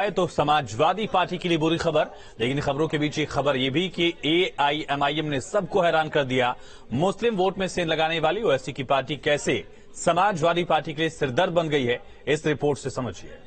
तो समाजवादी पार्टी के लिए बुरी खबर, लेकिन खबरों के बीच एक खबर यह भी कि एआईएमआईएम ने सबको हैरान कर दिया। मुस्लिम वोट में सेंध लगाने वाली ओवैसी की पार्टी कैसे समाजवादी पार्टी के लिए सिरदर्द बन गई है, इस रिपोर्ट से समझिए।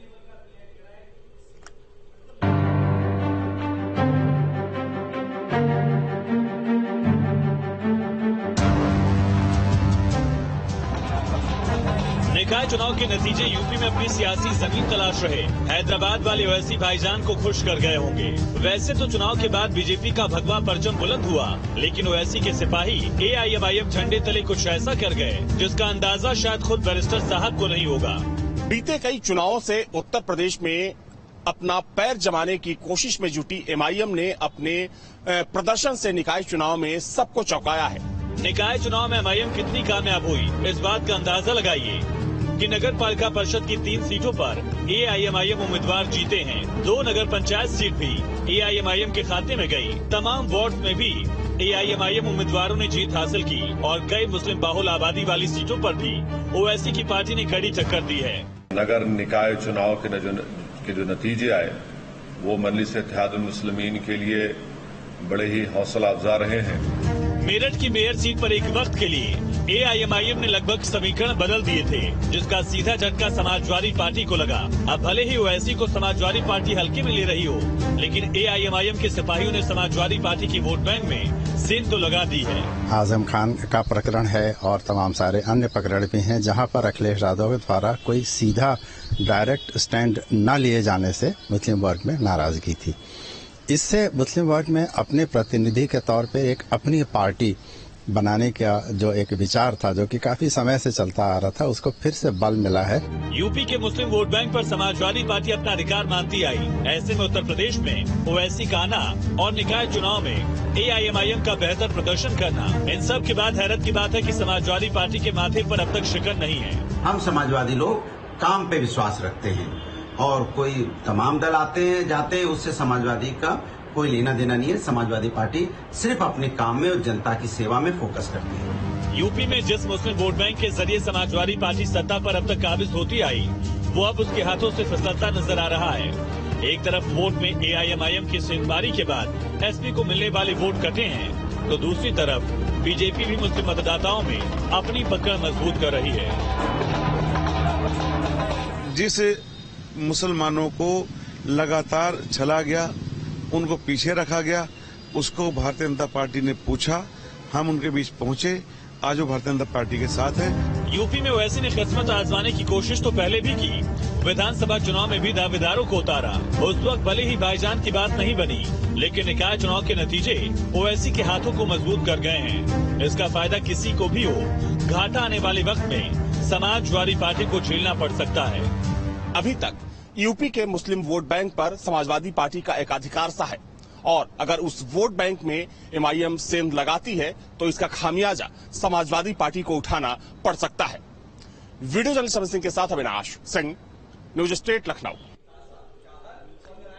निकाय चुनाव के नतीजे यूपी में अपनी सियासी जमीन तलाश रहे हैदराबाद वाले ओवैसी भाईजान को खुश कर गए होंगे। वैसे तो चुनाव के बाद बीजेपी का भगवा परचम बुलंद हुआ, लेकिन ओवैसी के सिपाही एआईएमआईएम झंडे तले कुछ ऐसा कर गए जिसका अंदाजा शायद खुद बैरिस्टर साहब को नहीं होगा। बीते कई चुनावों से उत्तर प्रदेश में अपना पैर जमाने की कोशिश में जुटी एमआईएम ने अपने प्रदर्शन से निकाय चुनाव में सबको चौंकाया है। निकाय चुनाव में एमआईएम कितनी कामयाब हुई, इस बात का अंदाजा लगाइए कि नगर पालिका परिषद की 3 सीटों पर एआईएमआईएम उम्मीदवार जीते हैं। 2 नगर पंचायत सीट भी एआईएमआईएम के खाते में गई। तमाम वार्ड में भी एआईएमआईएम उम्मीदवारों ने जीत हासिल की और कई मुस्लिम बाहुल आबादी वाली सीटों पर भी ओवैसी की पार्टी ने कड़ी टक्कर दी है। नगर निकाय चुनाव के जो नतीजे आए वो मजलिस इत्तेहादुल मुस्लिमीन के लिए बड़े ही हौसला अफजा रहे हैं। मेरठ की मेयर सीट पर एक वक्त के लिए एआईएमआईएम ने लगभग समीकरण बदल दिए थे, जिसका सीधा झटका समाजवादी पार्टी को लगा। अब भले ही ओवैसी को समाजवादी पार्टी हल्के में ले रही हो, लेकिन एआईएमआईएम के सिपाहियों ने समाजवादी पार्टी की वोट बैंक में सेंध तो लगा दी है। आजम खान का प्रकरण है और तमाम सारे अन्य प्रकरण भी हैं, जहां पर अखिलेश यादव द्वारा कोई सीधा डायरेक्ट स्टैंड न लिए जाने से मुस्लिम वर्ग में नाराजगी थी। इससे मुस्लिम वर्ग में अपने प्रतिनिधि के तौर पर एक अपनी पार्टी बनाने का जो एक विचार था, जो कि काफी समय से चलता आ रहा था, उसको फिर से बल मिला है। यूपी के मुस्लिम वोट बैंक पर समाजवादी पार्टी अपना अधिकार मानती आई। ऐसे में उत्तर प्रदेश में ओवैसी का आना और निकाय चुनाव में एआईएमआईएम का बेहतर प्रदर्शन करना, इन सब के बाद हैरत की बात है कि समाजवादी पार्टी के माथे पर अब तक शिकन नहीं है। हम समाजवादी लोग काम पे विश्वास रखते हैं और कोई तमाम दल आते हैं जाते हैं, उससे समाजवादी का कोई लेना देना नहीं है। समाजवादी पार्टी सिर्फ अपने काम में और जनता की सेवा में फोकस करती है। यूपी में जिस मुस्लिम वोट बैंक के जरिए समाजवादी पार्टी सत्ता पर अब तक काबिज होती आई, वो अब उसके हाथों से फिसलता नजर आ रहा है। एक तरफ वोट में एआईएमआईएम की सेंधमारी के बाद एसपी को मिलने वाले वोट कटे हैं, तो दूसरी तरफ बीजेपी भी मुस्लिम मतदाताओं में अपनी पकड़ मजबूत कर रही है। जिस मुसलमानों को लगातार छला गया, उनको पीछे रखा गया, उसको भारतीय जनता पार्टी ने पूछा, हम उनके बीच पहुंचे, आज वो भारतीय जनता पार्टी के साथ है। यूपी में ओवैसी ने किस्मत आजमाने की कोशिश तो पहले भी की, विधानसभा चुनाव में भी दावेदारों को उतारा। उस वक्त भले ही भाईजान की बात नहीं बनी, लेकिन निकाय चुनाव के नतीजे ओवैसी के हाथों को मजबूत कर गए हैं। इसका फायदा किसी को भी हो, घाटा आने वाले वक्त में समाजवादी पार्टी को झेलना पड़ सकता है। अभी तक यूपी के मुस्लिम वोट बैंक पर समाजवादी पार्टी का एकाधिकार सा है और अगर उस वोट बैंक में एमआईएम सेंध लगाती है तो इसका खामियाजा समाजवादी पार्टी को उठाना पड़ सकता है। वीडियो जर्नलिस्ट समर सिंह के साथ अविनाश सिंह, न्यूज स्टेट लखनऊ।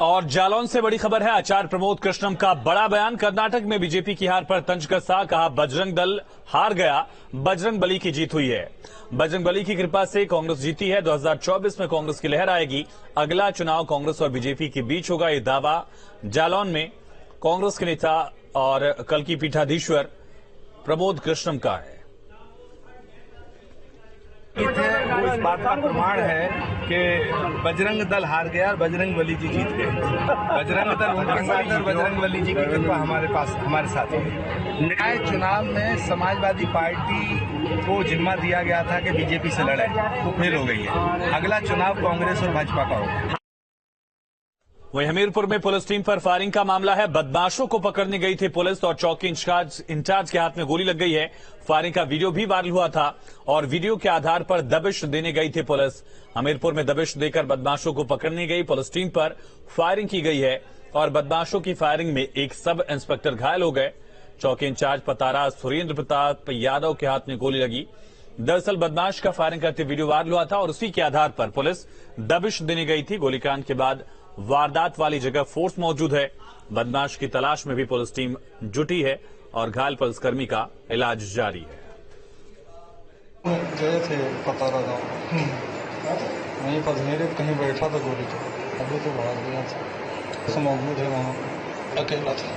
और जालौन से बड़ी खबर है, आचार्य प्रमोद कृष्णम का बड़ा बयान। कर्नाटक में बीजेपी की हार पर तंज कसा, कहा बजरंग दल हार गया, बजरंग बली की जीत हुई है। बजरंग बली की कृपा से कांग्रेस जीती है। 2024 में कांग्रेस की लहर आएगी। अगला चुनाव कांग्रेस और बीजेपी के बीच होगा, ये दावा जालौन में कांग्रेस के नेता और कल की पीठाधीश्वर प्रमोद कृष्णम का है। वो इस बात का प्रमाण है कि बजरंग दल हार गया और बजरंग बली जी जीत गए। बजरंग दल उनके साथ और बजरंग बली जी की कृपा हमारे साथ है। निकाय चुनाव में समाजवादी पार्टी को जिम्मा दिया गया था कि बीजेपी से लड़े, वो फेल हो गई है। अगला चुनाव कांग्रेस और भाजपा का होगा। वहीं हमीरपुर में पुलिस टीम पर फायरिंग का मामला है। बदमाशों को पकड़ने गई थी पुलिस और चौकी इंचार्ज के हाथ में गोली लग गई है। फायरिंग का वीडियो भी वायरल हुआ था और वीडियो के आधार पर दबिश देने गई थी पुलिस। हमीरपुर में दबिश देकर बदमाशों को पकड़ने गई पुलिस टीम पर फायरिंग की गई है और बदमाशों की फायरिंग में एक सब इंस्पेक्टर घायल हो गए। चौकी इंचार्ज पतारा सुरेंद्र प्रताप यादव के हाथ में गोली लगी। दरअसल बदमाश का फायरिंग करते वीडियो वायरल हुआ था और उसी के आधार पर पुलिस दबिश देने गई थी। गोलीकांड के बाद वारदात वाली जगह फोर्स मौजूद है। बदमाश की तलाश में भी पुलिस टीम जुटी है और घायल पुलिसकर्मी का इलाज जारी है। गए थे पतारा गांव, वहीं पर मेरे कहीं बैठा था गोली तो मुझे तो बहुत दिया था, मौजूद है वहाँ, अकेला था।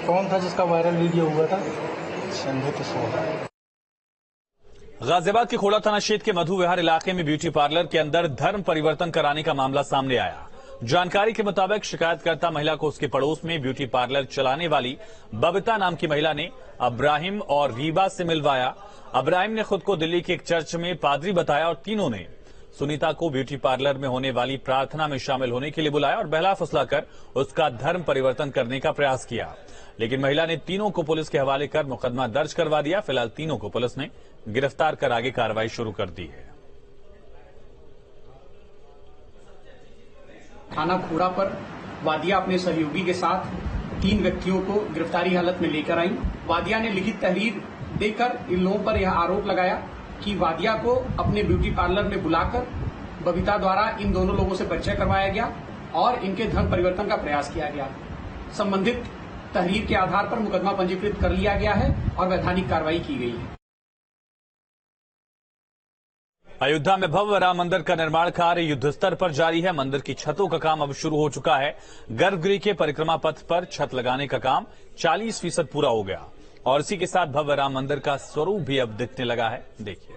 कौन था जिसका वायरल वीडियो हुआ था? संजय तो सोहा। गाजियाबाद के खोड़ा थाना क्षेत्र के मधु विहार इलाके में ब्यूटी पार्लर के अंदर धर्म परिवर्तन कराने का मामला सामने आया। जानकारी के मुताबिक शिकायतकर्ता महिला को उसके पड़ोस में ब्यूटी पार्लर चलाने वाली बबीता नाम की महिला ने अब्राहिम और रीबा से मिलवाया। अब्राहिम ने खुद को दिल्ली के एक चर्च में पादरी बताया और तीनों ने सुनीता को ब्यूटी पार्लर में होने वाली प्रार्थना में शामिल होने के लिए बुलाया और बहला फुसलाकर उसका धर्म परिवर्तन करने का प्रयास किया, लेकिन महिला ने तीनों को पुलिस के हवाले कर मुकदमा दर्ज करवा दिया। फिलहाल तीनों को पुलिस ने गिरफ्तार कर आगे कार्रवाई शुरू कर दी है। थाना खोड़ा पर वादिया अपने सहयोगी के साथ 3 व्यक्तियों को गिरफ्तारी हालत में लेकर आई। वादिया ने लिखित तहरीर देकर इन लोगों पर यह आरोप लगाया कि वादिया को अपने ब्यूटी पार्लर में बुलाकर बबीता द्वारा इन दोनों लोगों से परिचय करवाया गया और इनके धर्म परिवर्तन का प्रयास किया गया। संबंधित तहरीर के आधार पर मुकदमा पंजीकृत कर लिया गया है और वैधानिक कार्रवाई की गई है। अयोध्या में भव्य राम मंदिर का निर्माण कार्य युद्ध स्तर पर जारी है। मंदिर की छतों का काम अब शुरू हो चुका है। गर्भगृह के परिक्रमा पथ पर छत लगाने का काम 40% पूरा हो गया और इसी के साथ भव्य राम मंदिर का स्वरूप भी अब दिखने लगा है। देखिए,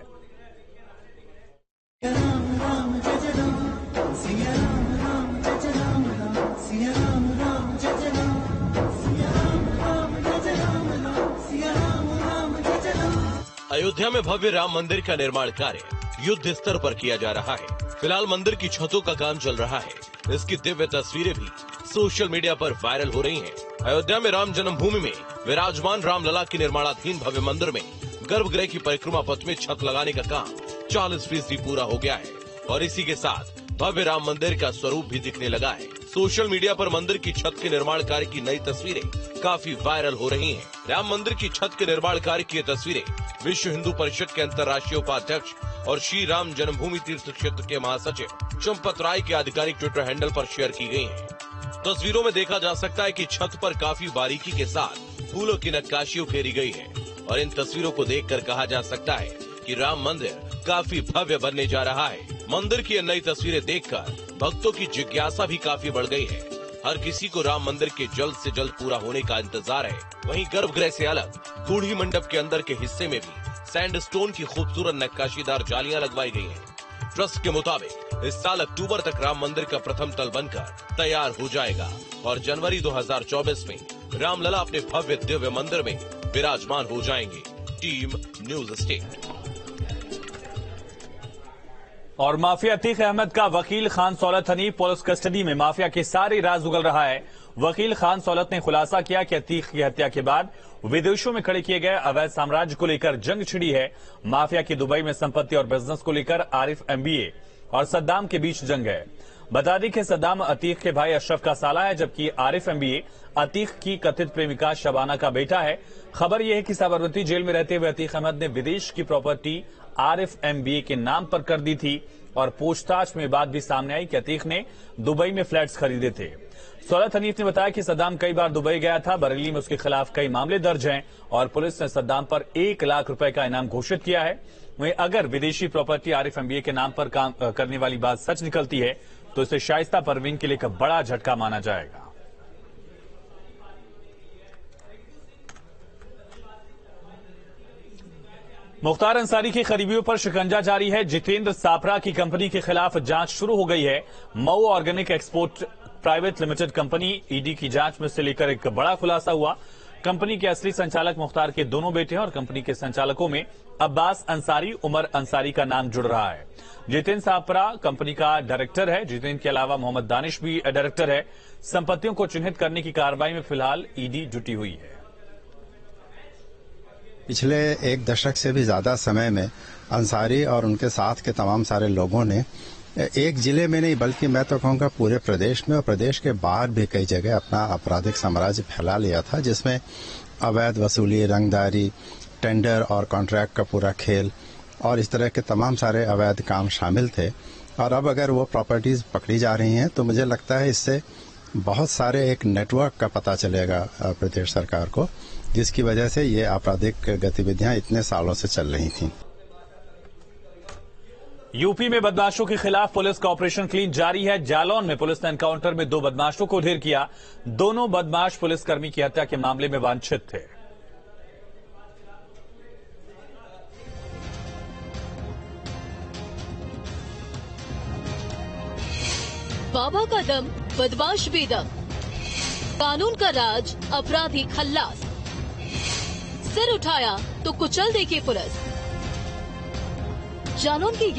अयोध्या में भव्य राम मंदिर का निर्माण कार्य युद्ध स्तर पर किया जा रहा है। फिलहाल मंदिर की छतों का काम चल रहा है। इसकी दिव्य तस्वीरें भी सोशल मीडिया पर वायरल हो रही हैं। अयोध्या में राम जन्मभूमि में विराजमान रामलला की निर्माणाधीन भव्य मंदिर में गर्भगृह की परिक्रमा पथ में छत लगाने का काम 40% पूरा हो गया है और इसी के साथ भव्य राम मंदिर का स्वरूप भी दिखने लगा है। सोशल मीडिया पर मंदिर की छत के निर्माण कार्य की नई तस्वीरें काफी वायरल हो रही हैं। राम मंदिर की छत के निर्माण कार्य की तस्वीरें विश्व हिंदू परिषद के अंतर्राष्ट्रीय उपाध्यक्ष और श्री राम जन्मभूमि तीर्थ क्षेत्र के महासचिव चंपत राय के आधिकारिक ट्विटर हैंडल पर शेयर की गई हैं। तस्वीरों में देखा जा सकता है कि छत पर काफी बारीकी के साथ फूलों की नक्काशी उकेरी गई है और इन तस्वीरों को देखकर कहा जा सकता है कि राम मंदिर काफी भव्य बनने जा रहा है। मंदिर की नई तस्वीरें देखकर भक्तों की जिज्ञासा भी काफी बढ़ गई है। हर किसी को राम मंदिर के जल्द से जल्द पूरा होने का इंतजार है। वहीं गर्भगृह से अलग बूढ़ी मंडप के अंदर के हिस्से में भी सैंडस्टोन की खूबसूरत नक्काशीदार जालियां लगवाई गई हैं। ट्रस्ट के मुताबिक इस साल अक्टूबर तक राम मंदिर का प्रथम तल बनकर तैयार हो जाएगा और जनवरी 2024 में रामलला अपने भव्य दिव्य मंदिर में विराजमान हो जाएंगे। Team news state. और माफिया अतीक अहमद का वकील खान सौलत हनी पुलिस कस्टडी में। माफिया के सारे राज उगल रहा है। वकील खान सौलत ने खुलासा किया कि अतीक की हत्या के बाद विदेशों में खड़े किए गए अवैध साम्राज्य को लेकर जंग छिड़ी है। माफिया की दुबई में संपत्ति और बिजनेस को लेकर आरिफ एमबीए और सद्दाम के बीच जंग है। बता दें कि सद्दाम अतीक के भाई अशरफ का साला है, जबकि आरिफ एमबीए अतीक की कथित प्रेमिका शबाना का बेटा है। खबर यह है कि साबरमती जेल में रहते हुए अतीक अहमद ने विदेश की प्रॉपर्टी आरिफ एमबीए के नाम पर कर दी थी और पूछताछ में बात भी सामने आई कि अतीक ने दुबई में फ्लैट्स खरीदे थे। सौलत हनीफ ने बताया कि सद्दाम कई बार दुबई गया था। बरेली में उसके खिलाफ कई मामले दर्ज हैं और पुलिस ने सद्दाम पर 1 लाख रुपए का इनाम घोषित किया है। वहीं अगर विदेशी प्रॉपर्टी आरिफ एमबीए के नाम पर काम करने वाली बात सच निकलती है तो इसे शाइस्ता परवीन के लिए एक बड़ा झटका माना जाएगा। मुख्तार अंसारी की खरीदियों पर शिकंजा जारी है। जितेंद्र सापरा की कंपनी के खिलाफ जांच शुरू हो गई है। Mau organic export private limited company ED की जांच में से लेकर एक बड़ा खुलासा हुआ। कंपनी के असली संचालक मुख्तार के दोनों बेटे हैं और कंपनी के संचालकों में अब्बास अंसारी, उमर अंसारी का नाम जुड़ रहा है। जितेंद्र सापरा कंपनी का डायरेक्टर है। जितेंद्र के अलावा मोहम्मद दानिश भी डायरेक्टर है। संपत्तियों को चिन्हित करने की कार्रवाई में फिलहाल ईडी जुटी हुई है। पिछले 1 दशक से भी ज्यादा समय में अंसारी और उनके साथ के तमाम सारे लोगों ने एक जिले में नहीं बल्कि मैं तो कहूँगा पूरे प्रदेश में और प्रदेश के बाहर भी कई जगह अपना आपराधिक साम्राज्य फैला लिया था, जिसमें अवैध वसूली, रंगदारी, टेंडर और कॉन्ट्रैक्ट का पूरा खेल और इस तरह के तमाम सारे अवैध काम शामिल थे। और अब अगर वो प्रॉपर्टीज पकड़ी जा रही हैं तो मुझे लगता है इससे बहुत सारे एक नेटवर्क का पता चलेगा प्रदेश सरकार को, जिसकी वजह से ये आपराधिक गतिविधियां इतने सालों से चल रही थीं। यूपी में बदमाशों के खिलाफ पुलिस का ऑपरेशन क्लीन जारी है। जालौन में पुलिस ने एनकाउंटर में 2 बदमाशों को ढेर किया। दोनों बदमाश पुलिसकर्मी की हत्या के मामले में वांछित थे। बाबा का दम, बदमाश बेदम, कानून का राज, अपराधी खल्लास। सिर उठाया तो कुचल देगी पुलिस। जालौन की ये